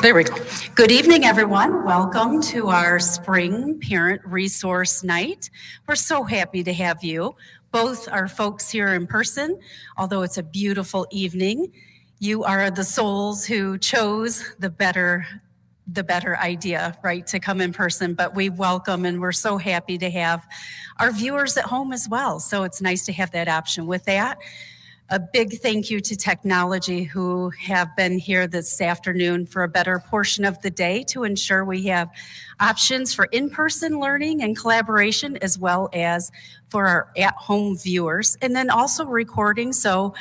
There we go. Good evening, everyone. Welcome to our Spring Parent Resource Night. We're so happy to have you. Both our folks here in person, although it's a beautiful evening. You are the souls who chose the better idea, right, to come in person. But we welcome and we're so happy to have our viewers at home as well. So it's nice to have that option. With that, a big thank you to technology who have been here this afternoon for a better portion of the day to ensure we have options for in-person learning and collaboration as well as for our at-home viewers, and then also recording. So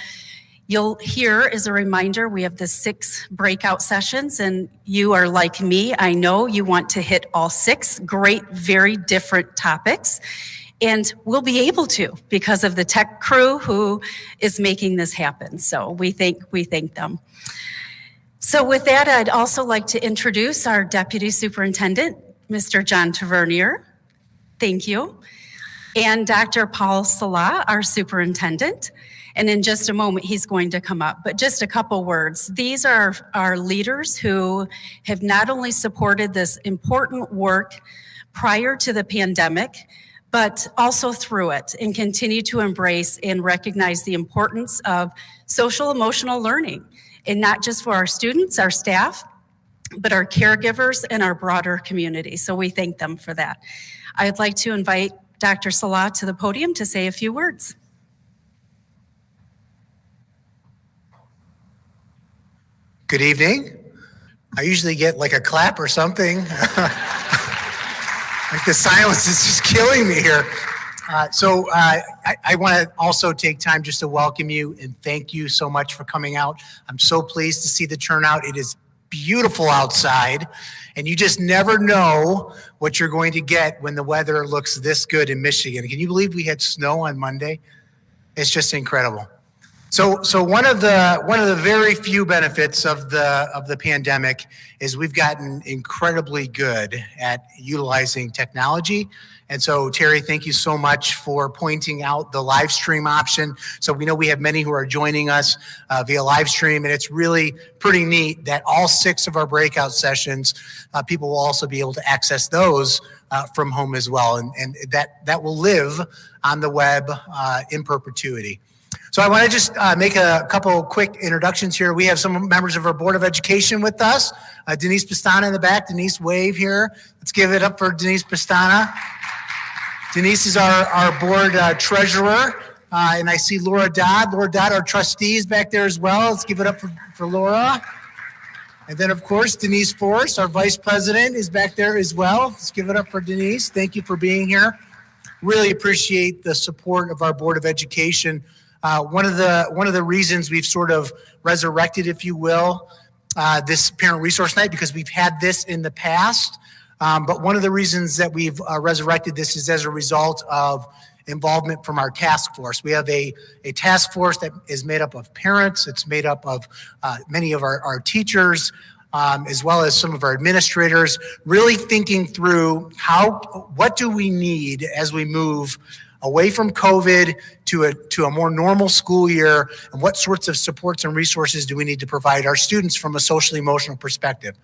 you'll hear, as a reminder, we have the 6 breakout sessions, and you are like me. I know you want to hit all 6 great, very different topics. And we'll be able to because of the tech crew who is making this happen. So we thank them. So with that, I'd also like to introduce our Deputy Superintendent, Mr. John Tavernier. Thank you. And Dr. Paul Salah, our Superintendent. And in just a moment, he's going to come up. But just a couple words. These are our leaders who have not only supported this important work prior to the pandemic, but also through it, and continue to embrace and recognize the importance of social emotional learning, and not just for our students, our staff, but our caregivers and our broader community. So we thank them for that. I'd like to invite Dr. Salah to the podium to say a few words. Good evening. I usually get like a clap or something. Like the silence is just killing me here. I want to also take time just to welcome you and thank you so much for coming out. I'm so pleased to see the turnout. It is beautiful outside, and you just never know what you're going to get when the weather looks this good in Michigan. Can you believe we had snow on Monday? It's just incredible. So one of the very few benefits of the pandemic is we've gotten incredibly good at utilizing technology. And so Terry, thank you so much for pointing out the live stream option. So we know we have many who are joining us via live stream, and it's really pretty neat that all 6 of our breakout sessions, people will also be able to access those from home as well, and that will live on the web in perpetuity. So I want to just make a couple quick introductions here. We have some members of our Board of Education with us. Denise Pastana in the back. Denise, wave here. Let's give it up for Denise Pastana. Denise is our board treasurer. And I see Laura Dodd. Laura Dodd, our trustee, is back there as well. Let's give it up for Laura. And then, of course, Denise Forrest, our vice president, is back there as well. Let's give it up for Denise. Thank you for being here. Really appreciate the support of our Board of Education. One of the reasons we've sort of resurrected, if you will, this Parent Resource Night, because we've had this in the past. But one of the reasons that we've resurrected this is as a result of involvement from our task force. We have a task force that is made up of parents. It's made up of many of our teachers, as well as some of our administrators, really thinking through what do we need as we move away from COVID to a more normal school year, and what sorts of supports and resources do we need to provide our students from a socially emotional perspective.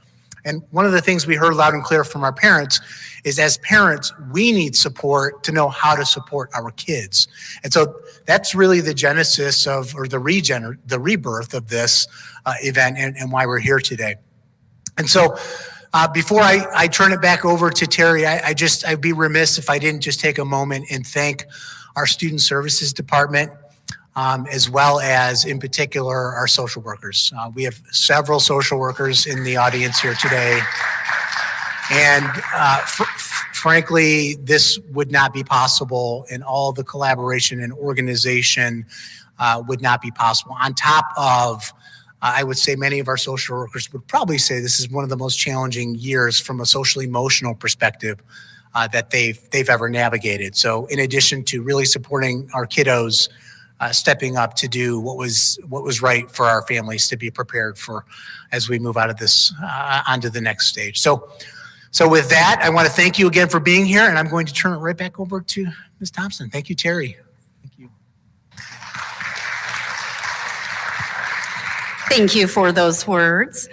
And one of the things we heard loud and clear from our parents is, as parents, we need support to know how to support our kids. And so that's really the genesis or the rebirth of this event and why we're here today. And so before I turn it back over to Terry, I'd be remiss if I didn't just take a moment and thank our Student Services Department, as well as, in particular, our social workers. We have several social workers in the audience here today. And frankly, this would not be possible, and all the collaboration and organization would not be possible. On top of, I would say many of our social workers would probably say this is one of the most challenging years from a social emotional perspective that they've ever navigated. So in addition to really supporting our kiddos, stepping up to do what was right for our families to be prepared for as we move out of this onto the next stage. So with that, I want to thank you again for being here, and I'm going to turn it right back over to Ms. Thompson. Thank you, Terry. Thank you. Thank you for those words.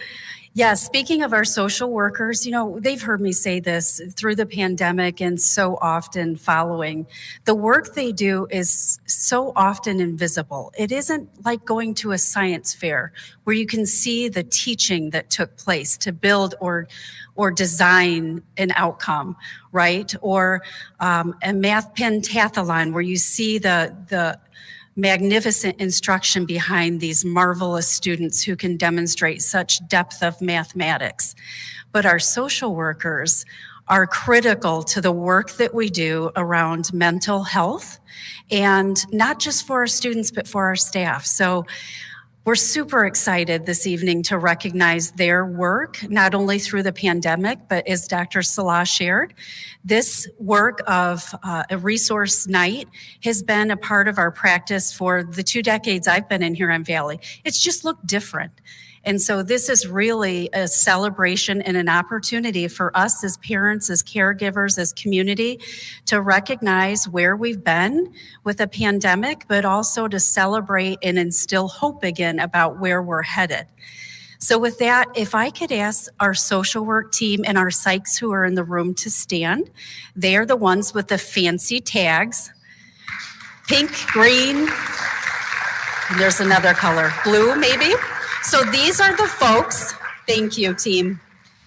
Yeah, speaking of our social workers, they've heard me say this through the pandemic and so often following. The work they do is so often invisible. It isn't like going to a science fair where you can see the teaching that took place to build or design an outcome, right? Or a math pentathlon where you see the magnificent instruction behind these marvelous students who can demonstrate such depth of mathematics. But our social workers are critical to the work that we do around mental health, and not just for our students, but for our staff. So we're super excited this evening to recognize their work, not only through the pandemic, but as Dr. Salah shared, this work of a resource night has been a part of our practice for the 2 decades I've been in Huron Valley. It's just looked different. And so this is really a celebration and an opportunity for us as parents, as caregivers, as community to recognize where we've been with a pandemic, but also to celebrate and instill hope again about where we're headed. So with that, if I could ask our social work team and our psychs who are in the room to stand. They are the ones with the fancy tags. Pink, green, and there's another color, blue maybe. So these are the folks, thank you team.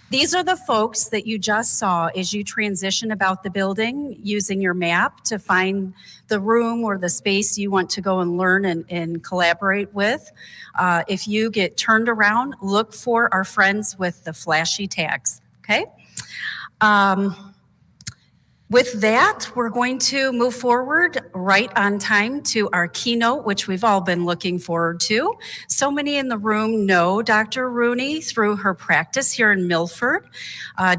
These are the folks that you just saw as you transition about the building using your map to find the room or the space you want to go and learn and collaborate with. If you get turned around, look for our friends with the flashy tags, okay? With that, we're going to move forward right on time to our keynote, which we've all been looking forward to. So many in the room know Dr. Rooney through her practice here in Milford.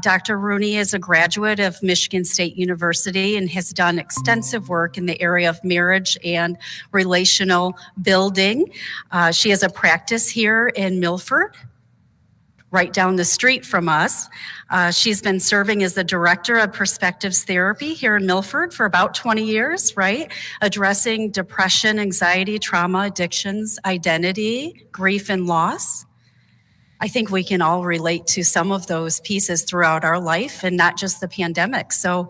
Dr. Rooney is a graduate of Michigan State University and has done extensive work in the area of marriage and relational building. She has a practice here in Milford, right down the street from us. She's been serving as the director of Perspectives Therapy here in Milford for about 20 years, right? Addressing depression, anxiety, trauma, addictions, identity, grief, and loss. I think we can all relate to some of those pieces throughout our life and not just the pandemic. So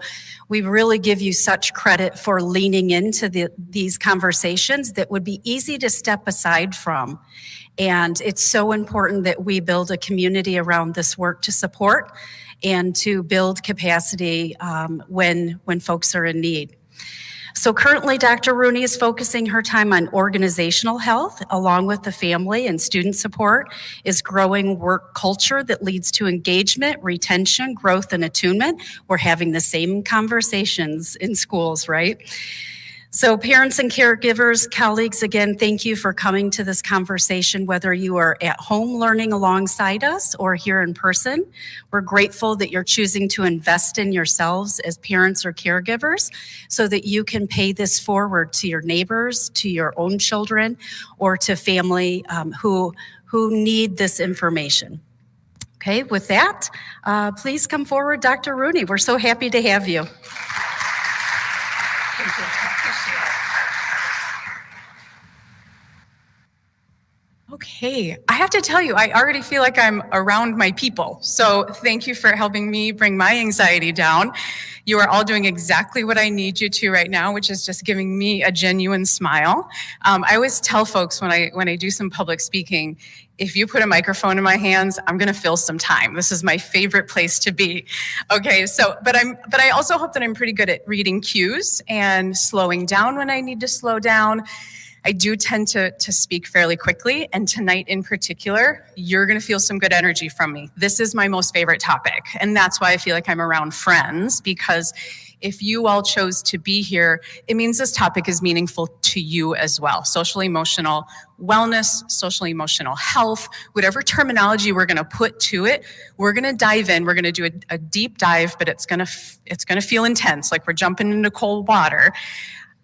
we really give you such credit for leaning into these conversations that would be easy to step aside from. And it's so important that we build a community around this work to support and to build capacity when folks are in need. So currently, Dr. Rooney is focusing her time on organizational health, along with the family and student support, is growing work culture that leads to engagement, retention, growth, and attunement. We're having the same conversations in schools, right? So parents and caregivers, colleagues, again, thank you for coming to this conversation, whether you are at home learning alongside us or here in person. We're grateful that you're choosing to invest in yourselves as parents or caregivers so that you can pay this forward to your neighbors, to your own children, or to family who need this information. Okay, with that, please come forward, Dr. Rooney. We're so happy to have you. Thank you. Okay, I have to tell you, I already feel like I'm around my people. So thank you for helping me bring my anxiety down. You are all doing exactly what I need you to right now, which is just giving me a genuine smile. I always tell folks when I do some public speaking, if you put a microphone in my hands, I'm going to fill some time. This is my favorite place to be. Okay, but I also hope that I'm pretty good at reading cues and slowing down when I need to slow down. I do tend to speak fairly quickly, and tonight in particular, you're going to feel some good energy from me. This is my most favorite topic, and that's why I feel like I'm around friends, because if you all chose to be here, it means this topic is meaningful to you as well. Social emotional wellness, social emotional health, whatever terminology we're going to put to it, we're going to dive in. We're going to do a deep dive, but it's going to feel intense, like we're jumping into cold water.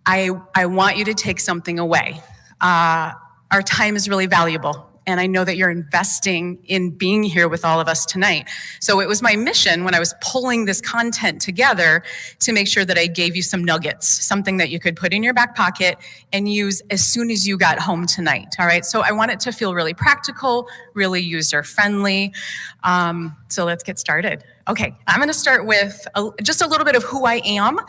I want you to take something away. Our time is really valuable. And I know that you're investing in being here with all of us tonight. So it was my mission when I was pulling this content together to make sure that I gave you some nuggets, something that you could put in your back pocket and use as soon as you got home tonight. All right. So I want it to feel really practical, really user friendly. So let's get started. Okay, I'm going to start with just a little bit of who I am.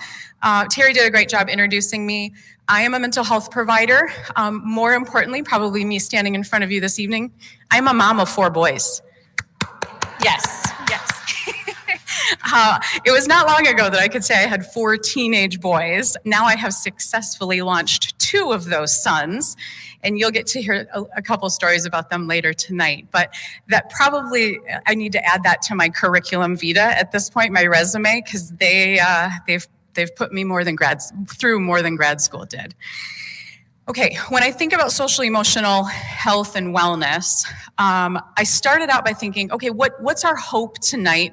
Terry did a great job introducing me. I am a mental health provider. More importantly, probably me standing in front of you this evening, I'm a mom of 4 boys. Yes, yes. It was not long ago that I could say I had 4 teenage boys. Now I have successfully launched 2 of those sons, and you'll get to hear a couple stories about them later tonight. But that probably, I need to add that to my curriculum vitae at this point, my resume, because they've put me through more than grad school did. Okay, when I think about social emotional health and wellness, I started out by thinking, okay, what's our hope tonight?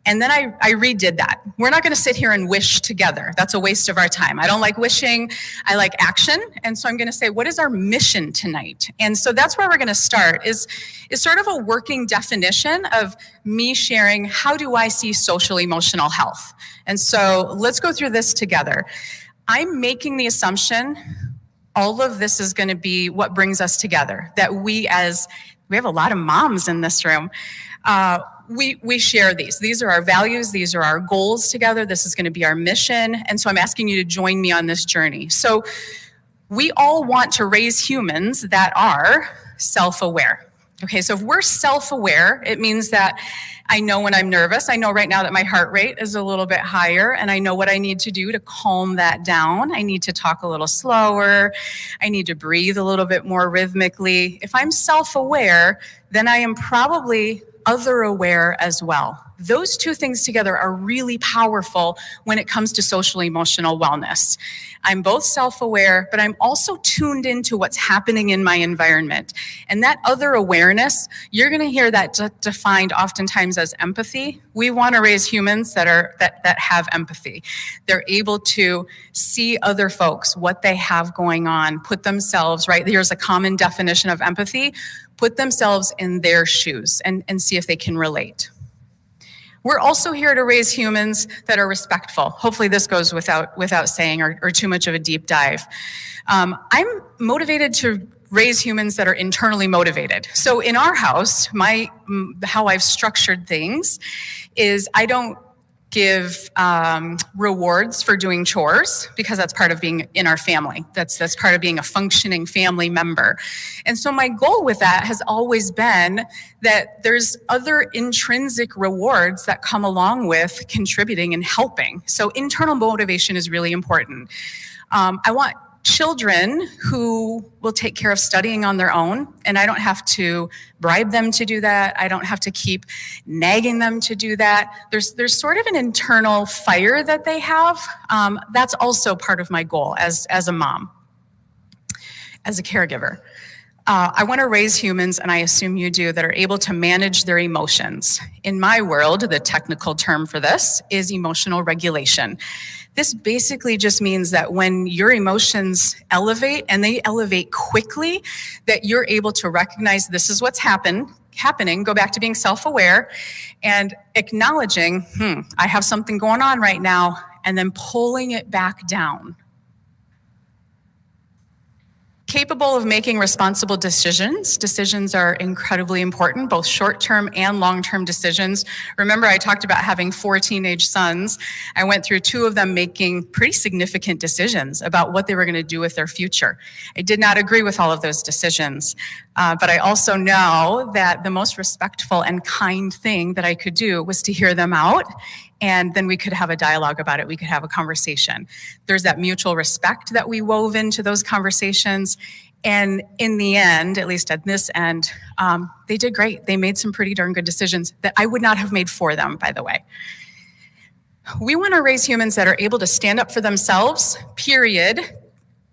And then I redid that. We're not going to sit here and wish together. That's a waste of our time. I don't like wishing. I like action. And so I'm going to say, what is our mission tonight? And so that's where we're going to start, is sort of a working definition of me sharing, how do I see social emotional health? And so let's go through this together. I'm making the assumption all of this is going to be what brings us together, that we have a lot of moms in this room. We share these. These are our values. These are our goals together. This is going to be our mission. And so I'm asking you to join me on this journey. So we all want to raise humans that are self-aware. Okay, so if we're self-aware, it means that I know when I'm nervous. I know right now that my heart rate is a little bit higher, and I know what I need to do to calm that down. I need to talk a little slower. I need to breathe a little bit more rhythmically. If I'm self-aware, then I am probably other-aware as well. Those 2 things together are really powerful when it comes to social emotional wellness. I'm both self-aware, but I'm also tuned into what's happening in my environment. And that other awareness, you're going to hear that defined oftentimes as empathy. We want to raise humans that have empathy. They're able to see other folks, what they have going on, put themselves, right? Here's a common definition of empathy: put themselves in their shoes and see if they can relate. We're also here to raise humans that are respectful. Hopefully this goes without saying or too much of a deep dive. I'm motivated to raise humans that are internally motivated. So in our house, how I've structured things is I don't give rewards for doing chores, because that's part of being in our family. That's part of being a functioning family member. And so my goal with that has always been that there's other intrinsic rewards that come along with contributing and helping. So internal motivation is really important. I want children who will take care of studying on their own, and I don't have to bribe them to do that. I don't have to keep nagging them to do that. There's sort of an internal fire that they have. That's also part of my goal as a mom, as a caregiver. I want to raise humans, and I assume you do, that are able to manage their emotions. In my world, the technical term for this is emotional regulation. This basically just means that when your emotions elevate, and they elevate quickly, that you're able to recognize this is what's happening, go back to being self-aware, and acknowledging, I have something going on right now, and then pulling it back down. Capable of making responsible decisions. Decisions are incredibly important, both short-term and long-term decisions. Remember, I talked about having 4 teenage sons. I went through 2 of them making pretty significant decisions about what they were going to do with their future. I did not agree with all of those decisions, but I also know that the most respectful and kind thing that I could do was to hear them out, and then we could have a dialogue about it. We could have a conversation. There's that mutual respect that we wove into those conversations. And in the end, at least at this end, they did great. They made some pretty darn good decisions that I would not have made for them, by the way. We want to raise humans that are able to stand up for themselves, period,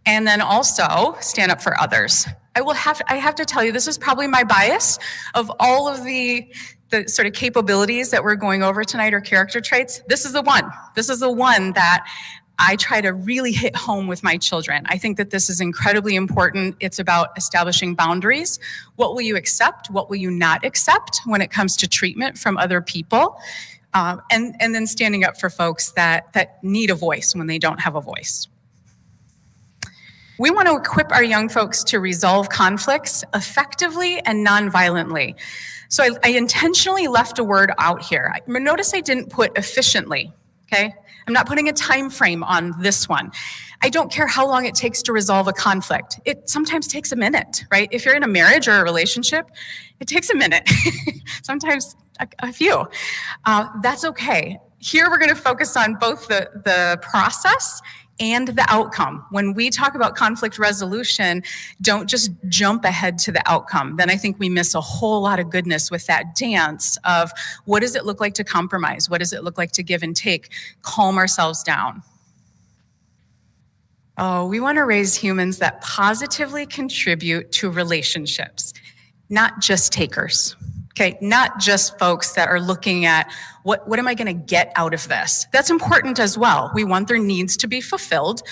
and then also stand up for others. I have to tell you, this is probably my bias of all of the sort of capabilities that we're going over tonight, or character traits. This is the one. This is the one that I try to really hit home with my children. I think that this is incredibly important. It's about establishing boundaries. What will you accept? What will you not accept when it comes to treatment from other people? And then standing up for folks that need a voice when they don't have a voice. We want to equip our young folks to resolve conflicts effectively and non-violently. So I intentionally left a word out here. Notice I didn't put efficiently, okay? I'm not putting a time frame on this one. I don't care how long it takes to resolve a conflict. It sometimes takes a minute, right? If you're in a marriage or a relationship, it takes a minute, sometimes a few. That's okay. Here we're going to focus on both the process and the outcome. When we talk about conflict resolution, don't just jump ahead to the outcome. Then I think we miss a whole lot of goodness with that dance of what does it look like to compromise? What does it look like to give and take? Calm ourselves down. Oh, we want to raise humans that positively contribute to relationships, not just takers. Okay, not just folks that are looking at what am I going to get out of this? That's important as well. We want their needs to be fulfilled,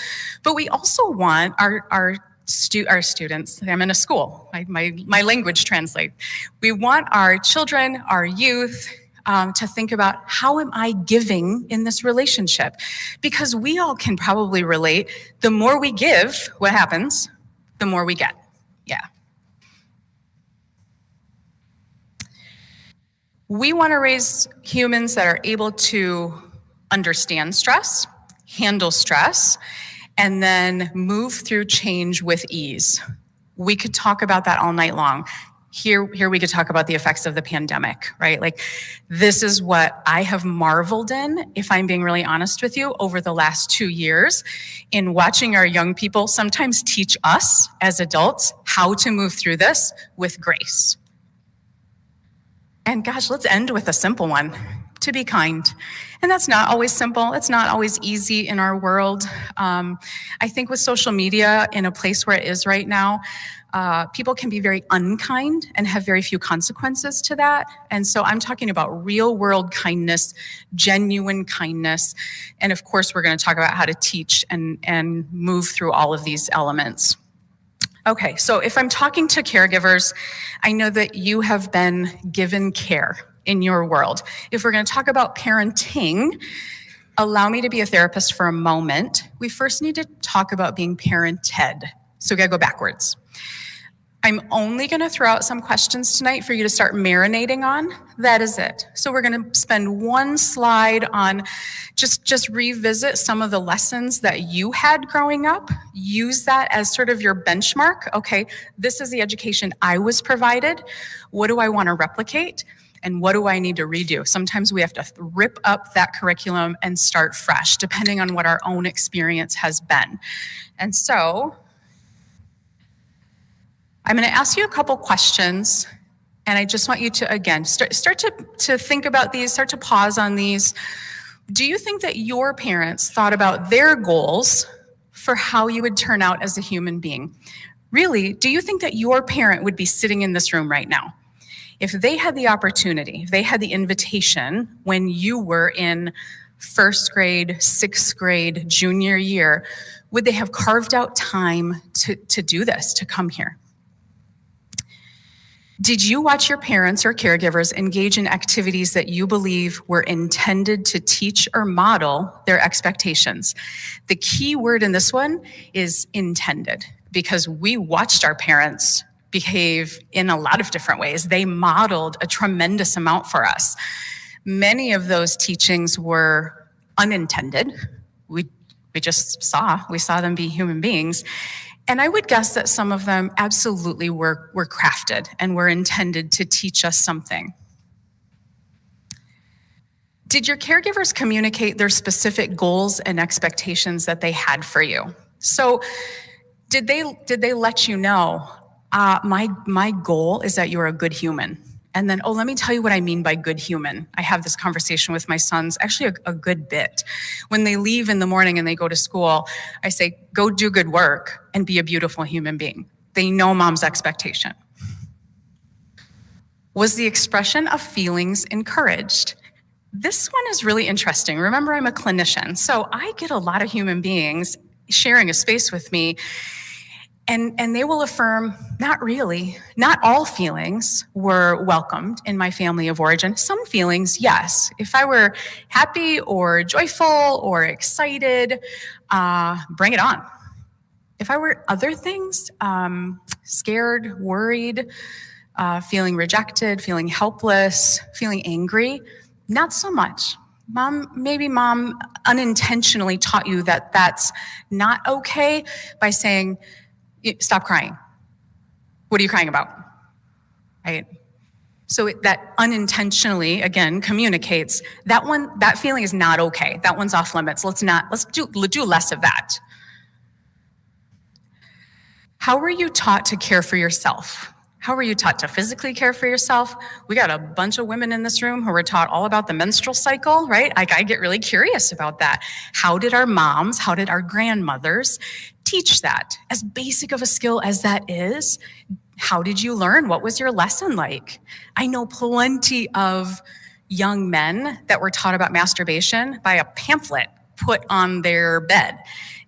but we also want our students. I'm in a school. My language translate. We want our children, our youth, to think about how am I giving in this relationship? Because we all can probably relate. The more we give, what happens? The more we get. Yeah. We want to raise humans that are able to understand stress, handle stress, and then move through change with ease. We could talk about that all night long. Here we could talk about the effects of the pandemic, right? Like, this is what I have marveled in, if I'm being really honest with you, over the last 2 years in watching our young people sometimes teach us as adults how to move through this with grace. And gosh, let's end with a simple one, to be kind. And that's not always simple. It's not always easy in our world. I think with social media in a place where it is right now, people can be very unkind and have very few consequences to that. And so I'm talking about real world kindness, genuine kindness. And of course, we're going to talk about how to teach and move through all of these elements. Okay, so if I'm talking to caregivers, I know that you have been given care in your world. If we're going to talk about parenting, allow me to be a therapist for a moment. We first need to talk about being parented. So we got to go backwards. I'm only going to throw out some questions tonight for you to start marinating on. That is it. So we're going to spend one slide on just revisit some of the lessons that you had growing up. Use that as sort of your benchmark. Okay, this is the education I was provided. What do I want to replicate? And what do I need to redo? Sometimes we have to rip up that curriculum and start fresh, depending on what our own experience has been. And so I'm going to ask you a couple questions, and I just want you to, again, start to think about these, start to pause on these. Do you think that your parents thought about their goals for how you would turn out as a human being? Really, do you think that your parent would be sitting in this room right now? If they had the opportunity, if they had the invitation when you were in first grade, sixth grade, junior year, would they have carved out time to do this, to come here? Did you watch your parents or caregivers engage in activities that you believe were intended to teach or model their expectations? The key word in this one is intended, because we watched our parents behave in a lot of different ways. They modeled a tremendous amount for us. Many of those teachings were unintended. We saw them be human beings. And I would guess that some of them absolutely were crafted and were intended to teach us something. Did your caregivers communicate their specific goals and expectations that they had for you? So did they let you know, my goal is that you're a good human? And then, let me tell you what I mean by good human. I have this conversation with my sons, actually a good bit. When they leave in the morning and they go to school, I say, go do good work and be a beautiful human being. They know mom's expectation. Was the expression of feelings encouraged? This one is really interesting. Remember, I'm a clinician, so I get a lot of human beings sharing a space with me, and they will affirm, not really. Not all feelings were welcomed in my family of origin. Some feelings, yes. If I were happy or joyful or excited, bring it on. If I were other things, scared, worried, feeling rejected, feeling helpless, feeling angry, not so much. Maybe mom unintentionally taught you that that's not okay by saying, stop crying. What are you crying about? Right? So that unintentionally, again, communicates that feeling is not okay. That one's off limits. Let's do less of that. How were you taught to care for yourself? How were you taught to physically care for yourself? We got a bunch of women in this room who were taught all about the menstrual cycle, right? I get really curious about that. How did our moms, how did our grandmothers teach that? As basic of a skill as that is, how did you learn? What was your lesson like? I know plenty of young men that were taught about masturbation by a pamphlet put on their bed.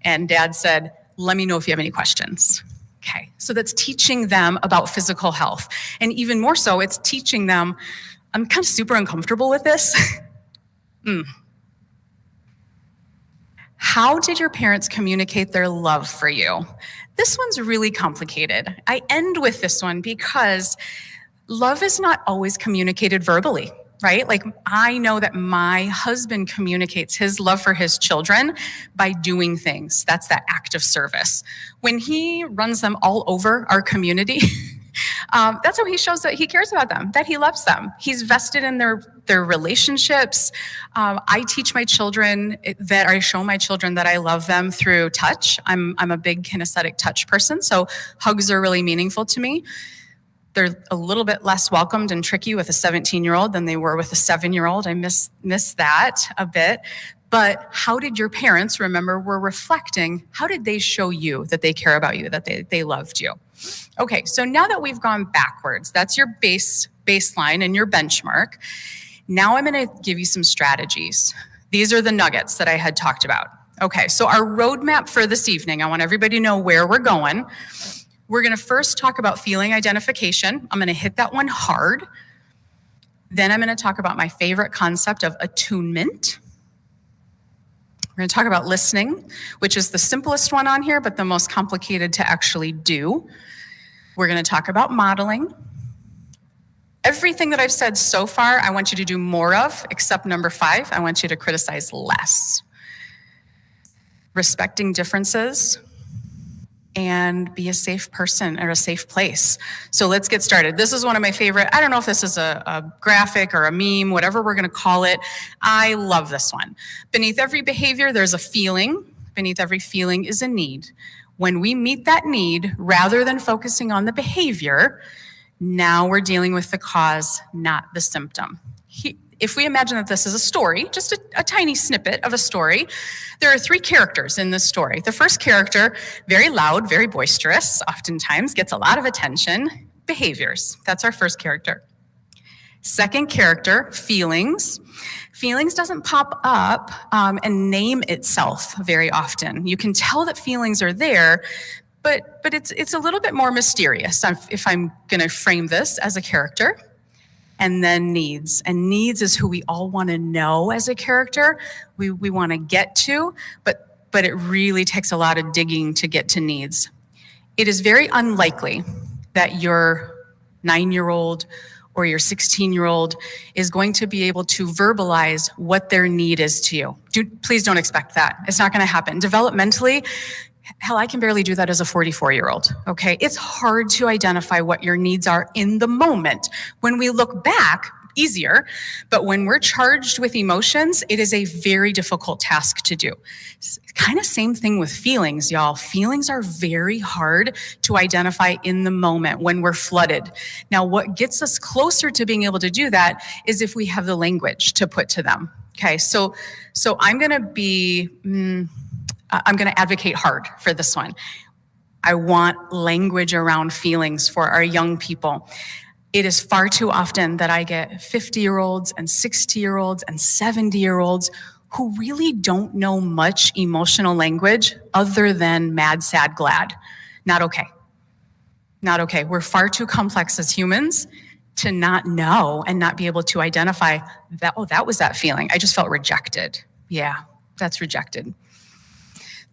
And dad said, let me know if you have any questions. Okay, so that's teaching them about physical health. And even more so, it's teaching them, I'm kind of super uncomfortable with this. How did your parents communicate their love for you? This one's really complicated. I end with this one because love is not always communicated verbally, right? Like, I know that my husband communicates his love for his children by doing things. That's that act of service. When he runs them all over our community, that's how he shows that he cares about them, that he loves them. He's vested in their relationships. I teach my children I show my children that I love them through touch. I'm a big kinesthetic touch person, so hugs are really meaningful to me. They're a little bit less welcomed and tricky with a 17-year-old than they were with a 7-year-old. I miss that a bit. But how did your parents, remember, we're reflecting, how did they show you that they care about you, that they loved you? Okay, so now that we've gone backwards, that's your baseline and your benchmark. Now I'm going to give you some strategies. These are the nuggets that I had talked about. Okay, so our roadmap for this evening, I want everybody to know where we're going. We're going to first talk about feeling identification. I'm going to hit that one hard. Then I'm going to talk about my favorite concept of attunement. We're going to talk about listening, which is the simplest one on here, but the most complicated to actually do. We're going to talk about modeling. Everything that I've said so far, I want you to do more of, except number 5, I want you to criticize less. Respecting differences, and be a safe person or a safe place. So let's get started. This is one of my favorite, I don't know if this is a graphic or a meme, whatever we're going to call it. I love this one. Beneath every behavior, there's a feeling. Beneath every feeling is a need. When we meet that need, rather than focusing on the behavior, now we're dealing with the cause, not the symptom. If we imagine that this is a story, just a tiny snippet of a story, there are 3 characters in this story. The first character, very loud, very boisterous, oftentimes gets a lot of attention. Behaviors, that's our first character. Second character, feelings. Feelings doesn't pop up and name itself very often. You can tell that feelings are there, but it's a little bit more mysterious if I'm going to frame this as a character. And then needs. And needs is who we all want to know as a character. We want to get to, but it really takes a lot of digging to get to needs. It is very unlikely that your 9-year-old or your 16-year-old is going to be able to verbalize what their need is to you. Please don't expect that. It's not going to happen. Developmentally, hell, I can barely do that as a 44-year-old, okay? It's hard to identify what your needs are in the moment. When we look back, easier, but when we're charged with emotions, it is a very difficult task to do. Kind of same thing with feelings, y'all. Feelings are very hard to identify in the moment when we're flooded. Now, what gets us closer to being able to do that is if we have the language to put to them, okay? So I'm going to advocate hard for this one. I want language around feelings for our young people. It is far too often that I get 50-year-olds and 60-year-olds and 70-year-olds who really don't know much emotional language other than mad, sad, glad. Not okay. Not okay. We're far too complex as humans to not know and not be able to identify that, oh, that was that feeling. I just felt rejected. Yeah, that's rejected.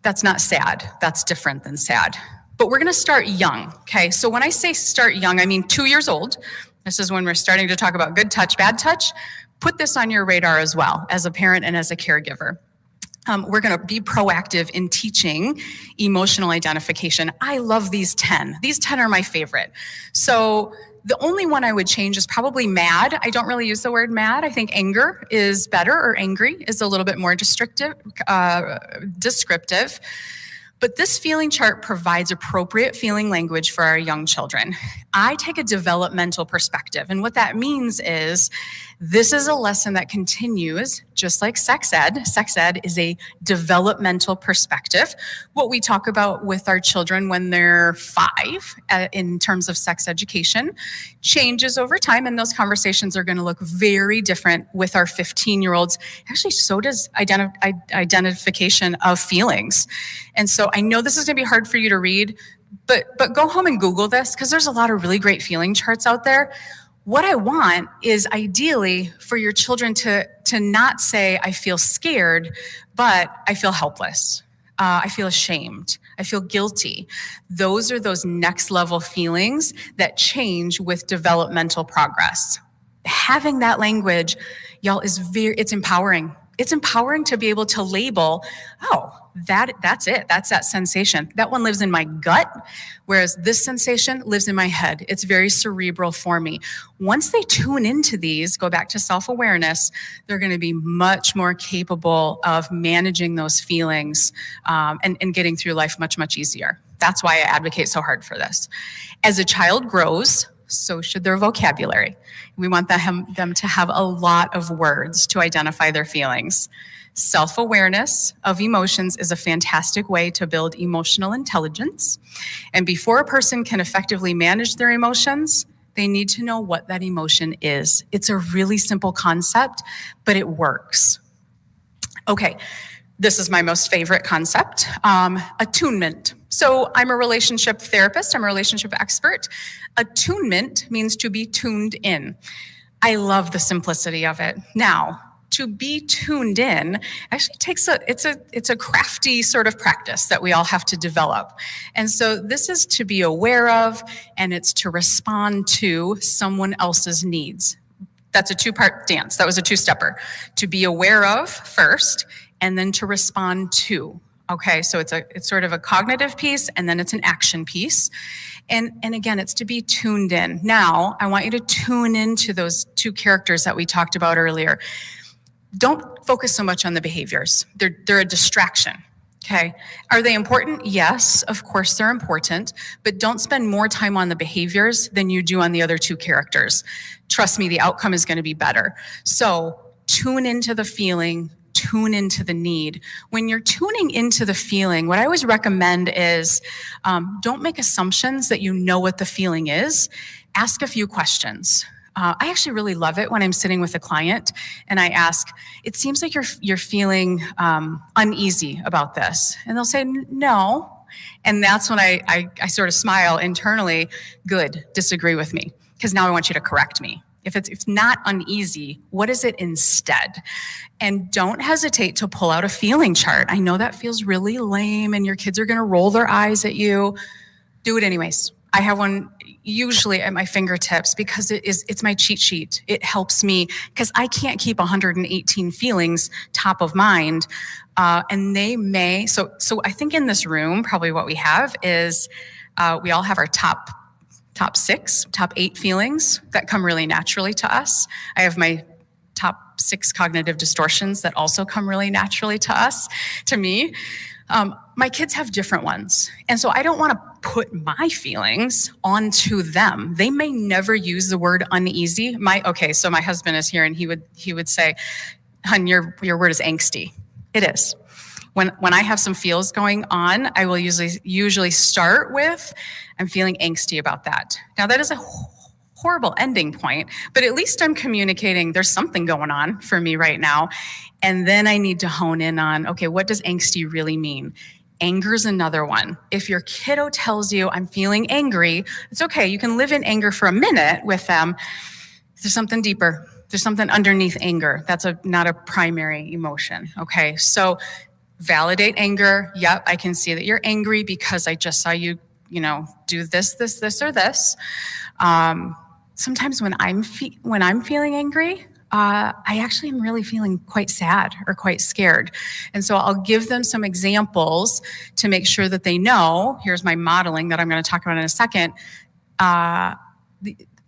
That's not sad. That's different than sad. But we're going to start young, okay? So when I say start young, I mean 2 years old. This is when we're starting to talk about good touch, bad touch. Put this on your radar as well, as a parent and as a caregiver. We're going to be proactive in teaching emotional identification. I love these 10. These 10 are my favorite. So the only one I would change is probably mad. I don't really use the word mad. I think anger is better, or angry is a little bit more descriptive. But this feeling chart provides appropriate feeling language for our young children. I take a developmental perspective, and what that means is this is a lesson that continues, just like sex ed. Sex ed is a developmental perspective. What we talk about with our children when they're 5 in terms of sex education changes over time, and those conversations are going to look very different with our 15-year-olds. Actually, so does identification of feelings. And so I know this is going to be hard for you to read, but go home and Google this, because there's a lot of really great feeling charts out there. What I want is ideally for your children to not say, I feel scared, but I feel helpless. I feel ashamed. I feel guilty. Those are those next level feelings that change with developmental progress. Having that language, y'all, it's empowering. It's empowering to be able to label, oh, that's it. That's that sensation. That one lives in my gut, whereas this sensation lives in my head. It's very cerebral for me. Once they tune into these, go back to self-awareness, they're going to be much more capable of managing those feelings and getting through life much, much easier. That's why I advocate so hard for this. As a child grows, so should their vocabulary. We want them to have a lot of words to identify their feelings. Self-awareness of emotions is a fantastic way to build emotional intelligence. And before a person can effectively manage their emotions, they need to know what that emotion is. It's a really simple concept, but it works. Okay, this is my most favorite concept, attunement. So I'm a relationship therapist. I'm a relationship expert. Attunement means to be tuned in. I love the simplicity of it. Now, to be tuned in actually takes it's a crafty sort of practice that we all have to develop. And so this is to be aware of, and it's to respond to someone else's needs. That's a 2-part dance. That was a 2-stepper. To be aware of first, and then to respond to. Okay, so it's sort of a cognitive piece, and then it's an action piece. And again, it's to be tuned in. Now, I want you to tune into those 2 characters that we talked about earlier. Don't focus so much on the behaviors. They're a distraction, okay? Are they important? Yes, of course they're important, but don't spend more time on the behaviors than you do on the other 2 characters. Trust me, the outcome is going to be better. So tune into the feeling, tune into the need. When you're tuning into the feeling, what I always recommend is don't make assumptions that you know what the feeling is. Ask a few questions. I actually really love it when I'm sitting with a client and I ask, it seems like you're feeling uneasy about this. And they'll say, no. And that's when I sort of smile internally, good, disagree with me, because now I want you to correct me. If it's not uneasy, what is it instead? And don't hesitate to pull out a feeling chart. I know that feels really lame and your kids are going to roll their eyes at you. Do it anyways. I have one usually at my fingertips because it's my cheat sheet. It helps me because I can't keep 118 feelings top of mind. And they may, so I think in this room, probably what we have is we all have our top 6, top 8 feelings that come really naturally to us. I have my top 6 cognitive distortions that also come really naturally to me. My kids have different ones. And so I don't want to put my feelings onto them. They may never use the word uneasy. So my husband is here and he would say, "Hun, your word is angsty." It is. When I have some feels going on, I will usually start with, I'm feeling angsty about that. Now that is a horrible ending point, but at least I'm communicating there's something going on for me right now. And then I need to hone in on, okay, what does angsty really mean? Anger's another one. If your kiddo tells you I'm feeling angry, it's okay. You can live in anger for a minute with them. There's something deeper. There's something underneath anger. That's not a primary emotion. Okay, so validate anger. Yep, I can see that you're angry because I just saw you, do this, or this. Sometimes when I'm feeling angry, I actually am really feeling quite sad or quite scared. And so I'll give them some examples to make sure that they know, here's my modeling that I'm going to talk about in a second.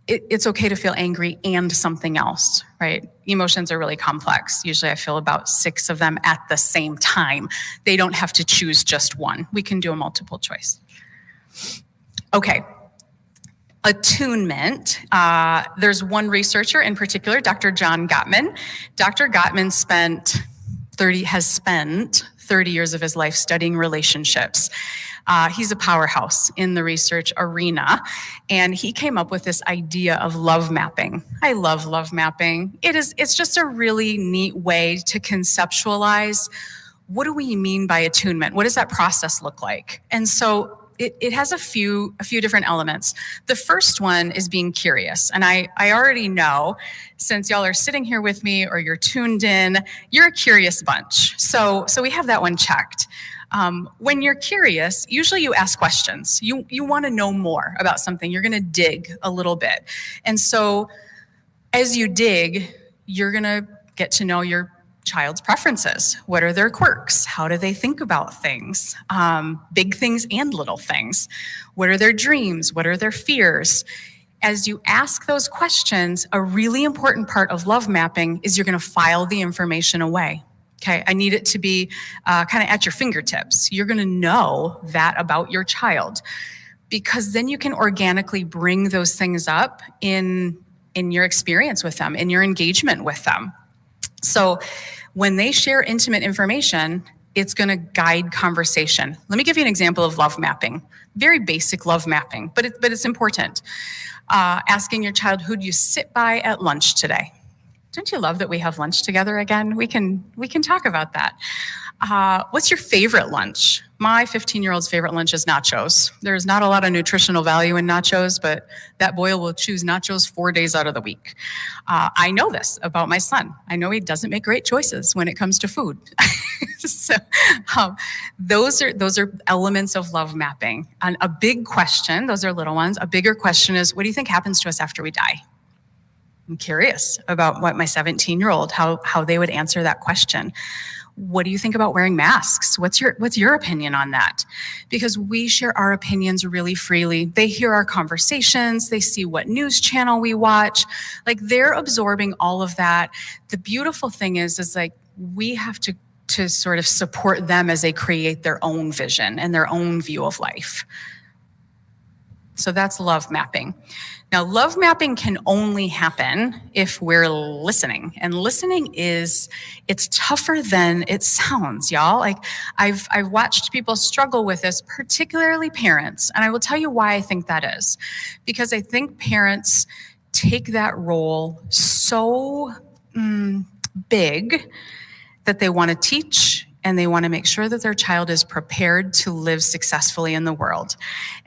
It's okay to feel angry and something else, right? Emotions are really complex. Usually I feel about 6 of them at the same time. They don't have to choose just one. We can do a multiple choice. Okay. Attunement. There's one researcher in particular, Dr. John Gottman. Dr. Gottman has spent 30 years of his life studying relationships. He's a powerhouse in the research arena, and he came up with this idea of love mapping. I love love mapping. It's just a really neat way to conceptualize what do we mean by attunement? What does that process look like? And so it has a few different elements. The first one is being curious. And I already know, since y'all are sitting here with me or you're tuned in, you're a curious bunch. So we have that one checked. When you're curious, usually you ask questions. You want to know more about something. You're going to dig a little bit. And so as you dig, you're going to get to know your child's preferences. What are their quirks? How do they think about things? Big things and little things. What are their dreams? What are their fears? As you ask those questions, a really important part of love mapping is you're going to file the information away. Okay, I need it to be kind of at your fingertips. You're going to know that about your child, because then you can organically bring those things up in your experience with them, in your engagement with them. So when they share intimate information, it's going to guide conversation. Let me give you an example of love mapping. Very basic love mapping, but it's important. Asking your child, who do you sit by at lunch today? Don't you love that we have lunch together again? We can talk about that. What's your favorite lunch? My 15-year-old's favorite lunch is nachos. There's not a lot of nutritional value in nachos, but that boy will choose nachos 4 days out of the week. I know this about my son. I know he doesn't make great choices when it comes to food. So those are elements of love mapping. And a big question, those are little ones. A bigger question is, what do you think happens to us after we die? I'm curious about what my 17-year-old, how they would answer that question. What do you think about wearing masks? What's your opinion on that? Because we share our opinions really freely. They hear our conversations. They see what news channel we watch. Like, they're absorbing all of that. The beautiful thing is like, we have to sort of support them as they create their own vision and their own view of life. So that's love mapping. Now, love mapping can only happen if we're listening. And listening it's tougher than it sounds, y'all. Like, I've watched people struggle with this, particularly parents. And I will tell you why I think that is. Because I think parents take that role so big that they want to teach, and they want to make sure that their child is prepared to live successfully in the world.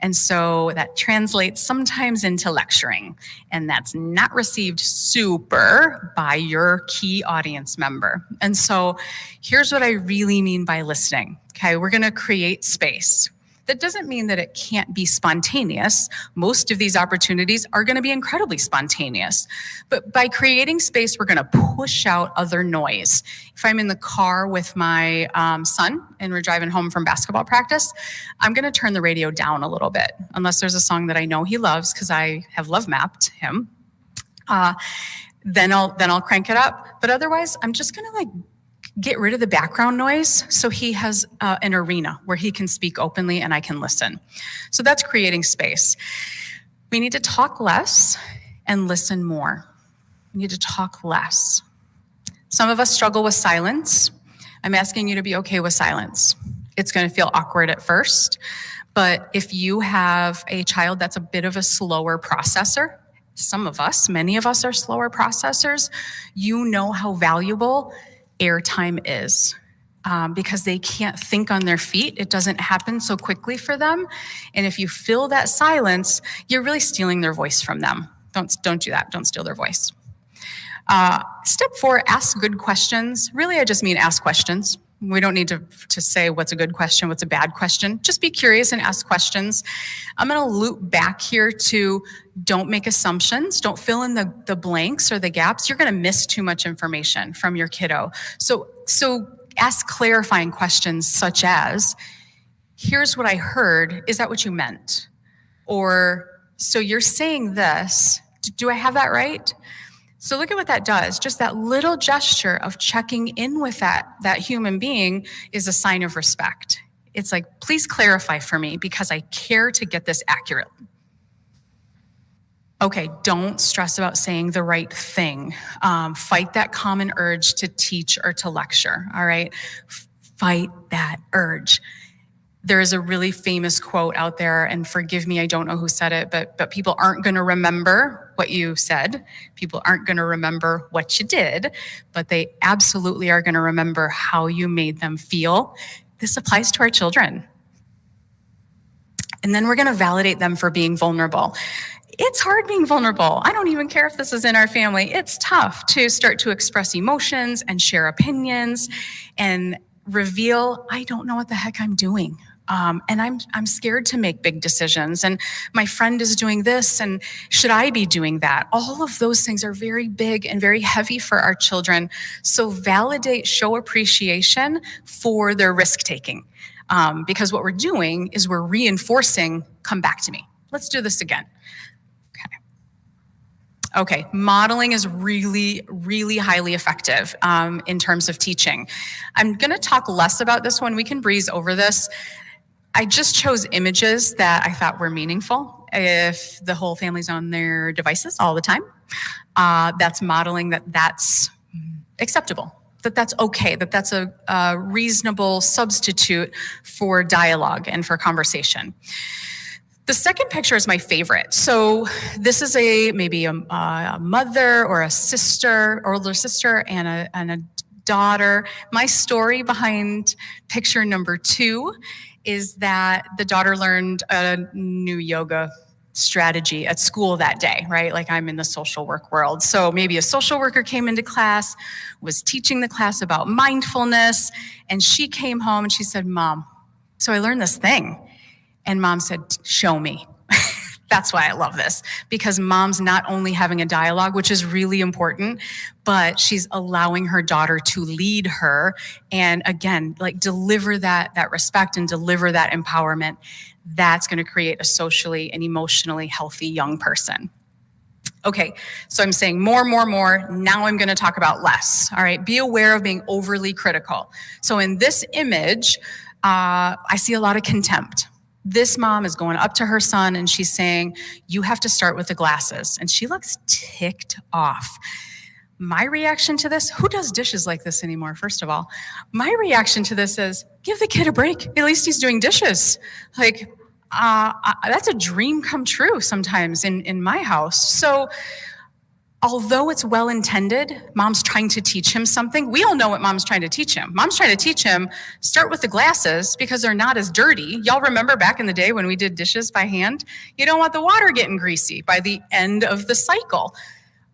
And so that translates sometimes into lecturing, and that's not received super by your key audience member. And so here's what I really mean by listening. Okay, we're going to create space. That doesn't mean that it can't be spontaneous. Most of these opportunities are going to be incredibly spontaneous. But by creating space, we're going to push out other noise. If I'm in the car with my son and we're driving home from basketball practice, I'm going to turn the radio down a little bit, unless there's a song that I know he loves because I have love mapped him. Then I'll crank it up. But otherwise, I'm just going to get rid of the background noise so he has an arena where he can speak openly and I can listen. So that's creating space. We need to talk less and listen more. We need to talk less. Some of us struggle with silence. I'm asking you to be okay with silence. It's going to feel awkward at first, but if you have a child that's a bit of a slower processor, some of us, many of us are slower processors, you know how valuable airtime is. Because they can't think on their feet. It doesn't happen so quickly for them. And if you fill that silence, you're really stealing their voice from them. Don't do that. Don't steal their voice. Step 4, ask good questions. Really, I just mean ask questions. We don't need to say what's a good question, what's a bad question. Just be curious and ask questions. I'm going to loop back here to don't make assumptions. Don't fill in the blanks or the gaps. You're going to miss too much information from your kiddo. So ask clarifying questions such as, here's what I heard. Is that what you meant? Or, so you're saying this. Do I have that right? So look at what that does. Just that little gesture of checking in with that human being is a sign of respect. It's like, please clarify for me because I care to get this accurate. Okay, don't stress about saying the right thing. Fight that common urge to teach or to lecture, all right? Fight that urge. There is a really famous quote out there, and forgive me, I don't know who said it, but people aren't going to remember what you said. People aren't going to remember what you did, but they absolutely are going to remember how you made them feel. This applies to our children. And then we're going to validate them for being vulnerable. It's hard being vulnerable. I don't even care if this is in our family. It's tough to start to express emotions and share opinions and reveal, I don't know what the heck I'm doing. And I'm scared to make big decisions. And my friend is doing this, and should I be doing that? All of those things are very big and very heavy for our children. So validate, show appreciation for their risk-taking. Because what we're doing is we're reinforcing, come back to me. Let's do this again. Okay, modeling is really, really highly effective in terms of teaching. I'm going to talk less about this one. We can breeze over this. I just chose images that I thought were meaningful. If the whole family's on their devices all the time, that's modeling that's acceptable, that's okay, that's a reasonable substitute for dialogue and for conversation. The second picture is my favorite. So this is maybe a mother or a sister, or older sister, and a daughter. My story behind picture number 2 is that the daughter learned a new yoga strategy at school that day, right? Like, I'm in the social work world. So maybe a social worker came into class, was teaching the class about mindfulness, and she came home and she said, Mom, so I learned this thing. And Mom said, show me. That's why I love this, because Mom's not only having a dialogue, which is really important, but she's allowing her daughter to lead her and, again, like, deliver that respect and deliver that empowerment. That's going to create a socially and emotionally healthy young person. Okay, so I'm saying more. Now I'm going to talk about less. All right, be aware of being overly critical. So in this image, I see a lot of contempt. This mom is going up to her son and she's saying, you have to start with the glasses. And she looks ticked off. My reaction to this, who does dishes like this anymore, first of all? My reaction to this is, give the kid a break. At least he's doing dishes. Like, that's a dream come true sometimes in my house. So although it's well-intended, Mom's trying to teach him something. We all know what Mom's trying to teach him. Mom's trying to teach him, start with the glasses because they're not as dirty. Y'all remember back in the day when we did dishes by hand? You don't want the water getting greasy by the end of the cycle.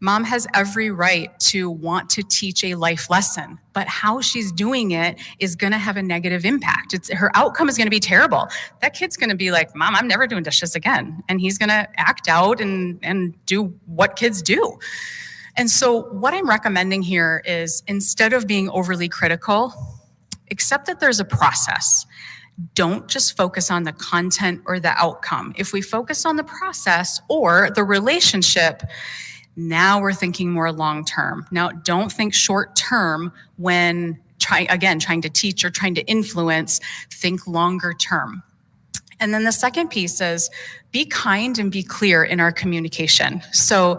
Mom has every right to want to teach a life lesson, but how she's doing it is going to have a negative impact. Her outcome is going to be terrible. That kid's going to be like, Mom, I'm never doing dishes again. And he's going to act out and do what kids do. And so what I'm recommending here is, instead of being overly critical, accept that there's a process. Don't just focus on the content or the outcome. If we focus on the process or the relationship, now we're thinking more long-term. Now, don't think short-term when trying to teach or trying to influence. Think longer-term. And then the second piece is, be kind and be clear in our communication. So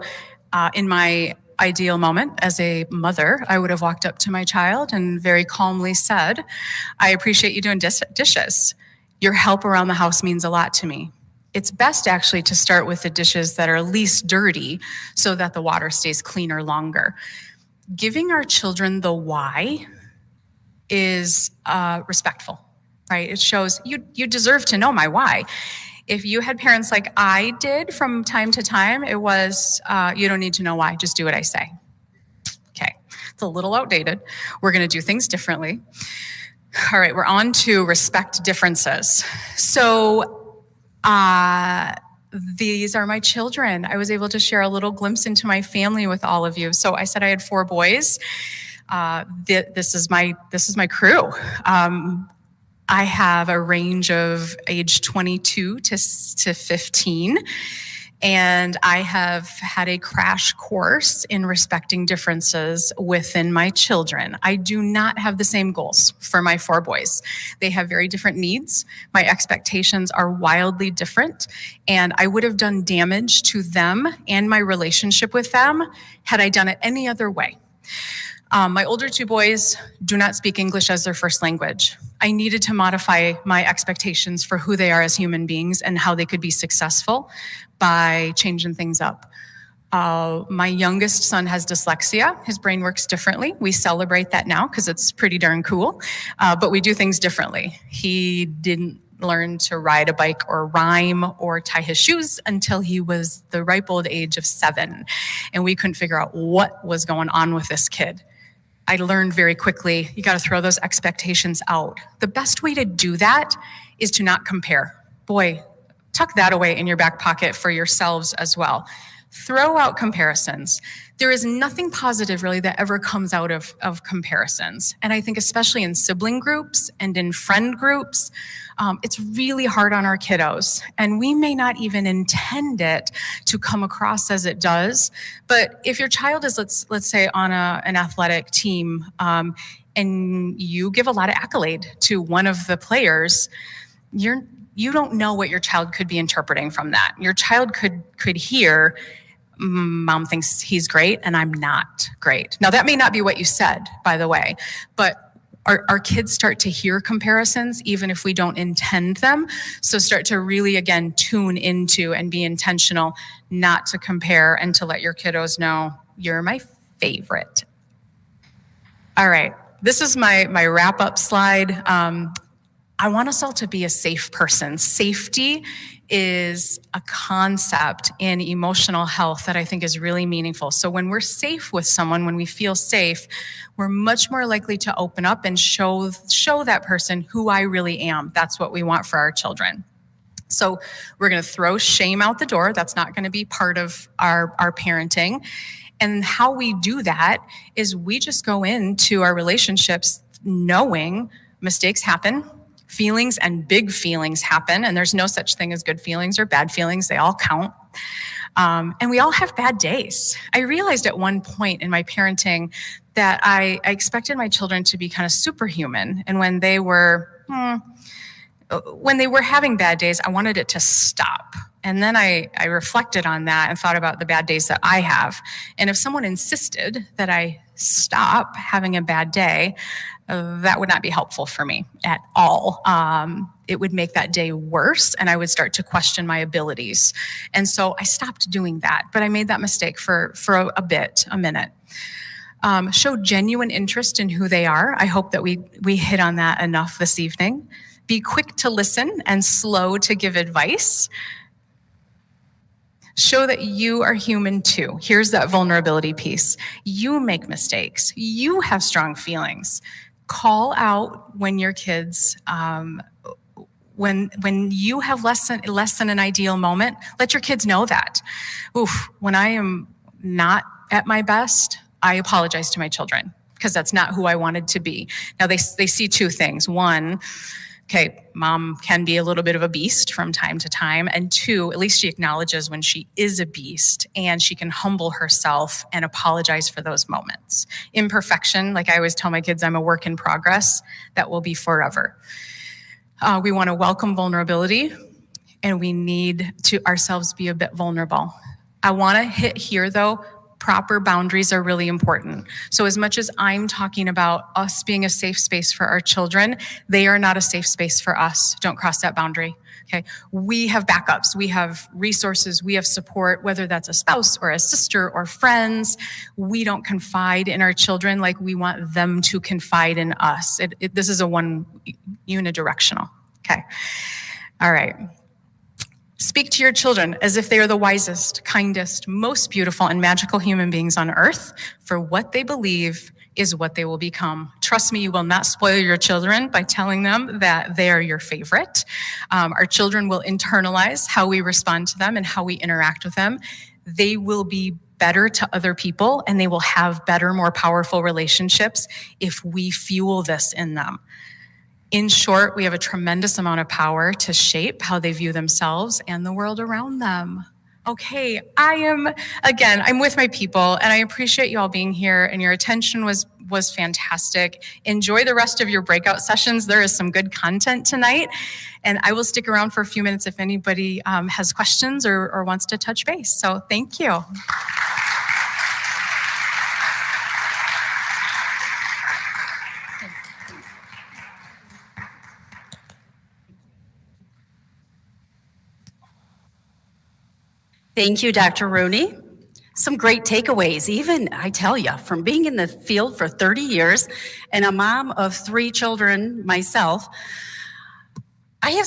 in my ideal moment as a mother, I would have walked up to my child and very calmly said, I appreciate you doing dishes. Your help around the house means a lot to me. it's best actually to start with the dishes that are least dirty so that the water stays cleaner longer. Giving our children the why is respectful, right? It shows you deserve to know my why. If you had parents like I did from time to time, it was, you don't need to know why, just do what I say. Okay, it's a little outdated. We're gonna do things differently. All right, we're on to respect differences. So these are my children. I was able to share a little glimpse into my family with all of you. So I said I had 4 boys. This is my crew. I have a range of age 22 to 15, and I have had a crash course in respecting differences within my children. I do not have the same goals for my 4 boys. They have very different needs. My expectations are wildly different, and I would have done damage to them and my relationship with them had I done it any other way. My older 2 boys do not speak English as their first language. I needed to modify my expectations for who they are as human beings and how they could be successful by changing things up. My youngest son has dyslexia. His brain works differently. We celebrate that now because it's pretty darn cool, but we do things differently. He didn't learn to ride a bike or rhyme or tie his shoes until he was the ripe old age of 7, and we couldn't figure out what was going on with this kid. I learned very quickly, you got to throw those expectations out. The best way to do that is to not compare. Boy, tuck that away in your back pocket for yourselves as well. Throw out comparisons. There is nothing positive really that ever comes out of comparisons. And I think especially in sibling groups and in friend groups, it's really hard on our kiddos. And we may not even intend it to come across as it does. But if your child is, let's say, on an athletic team, and you give a lot of accolade to one of the players, you don't know what your child could be interpreting from that. Your child could hear, Mom thinks he's great and I'm not great. Now that may not be what you said, by the way, but our kids start to hear comparisons even if we don't intend them. So start to really, again, tune into and be intentional not to compare and to let your kiddos know you're my favorite. All right, this is my wrap-up slide. I want us all to be a safe person. Safety is a concept in emotional health that I think is really meaningful. So when we're safe with someone, when we feel safe, we're much more likely to open up and show that person who I really am. That's what we want for our children. So we're going to throw shame out the door. That's not going to be part of our parenting. And how we do that is we just go into our relationships knowing mistakes happen. Feelings and big feelings happen, and there's no such thing as good feelings or bad feelings. They all count. And we all have bad days. I realized at one point in my parenting that I expected my children to be kind of superhuman. And when they were having bad days, I wanted it to stop. And then I reflected on that and thought about the bad days that I have. And if someone insisted that I stop having a bad day, that would not be helpful for me at all. It would make that day worse, and I would start to question my abilities. And so I stopped doing that, but I made that mistake for a minute. Show genuine interest in who they are. I hope that we hit on that enough this evening. Be quick to listen and slow to give advice. Show that you are human too. Here's that vulnerability piece. You make mistakes. You have strong feelings. Call out when your kids, when you have less than an ideal moment, let your kids know that. When I am not at my best, I apologize to my children because that's not who I wanted to be. Now they see 2 things. 1, okay, Mom can be a little bit of a beast from time to time. And 2, at least she acknowledges when she is a beast and she can humble herself and apologize for those moments. Imperfection, like I always tell my kids, I'm a work in progress. That will be forever. We want to welcome vulnerability, and we need to ourselves be a bit vulnerable. I want to hit here though, proper boundaries are really important. So as much as I'm talking about us being a safe space for our children, they are not a safe space for us. Don't cross that boundary. Okay, we have backups, we have resources, we have support, whether that's a spouse or a sister or friends. We don't confide in our children like we want them to confide in us. This is a one unidirectional. Okay, all right. Speak to your children as if they are the wisest, kindest, most beautiful, and magical human beings on earth, for what they believe is what they will become. Trust me, you will not spoil your children by telling them that they are your favorite. Our children will internalize how we respond to them and how we interact with them. They will be better to other people, and they will have better, more powerful relationships if we fuel this in them. In short, we have a tremendous amount of power to shape how they view themselves and the world around them. Okay, I'm with my people, and I appreciate you all being here, and your attention was fantastic. Enjoy the rest of your breakout sessions. There is some good content tonight, and I will stick around for a few minutes if anybody has questions or wants to touch base. So thank you. Thank you, Dr. Rooney. Some great takeaways, even, I tell you, from being in the field for 30 years and a mom of 3 children myself, I have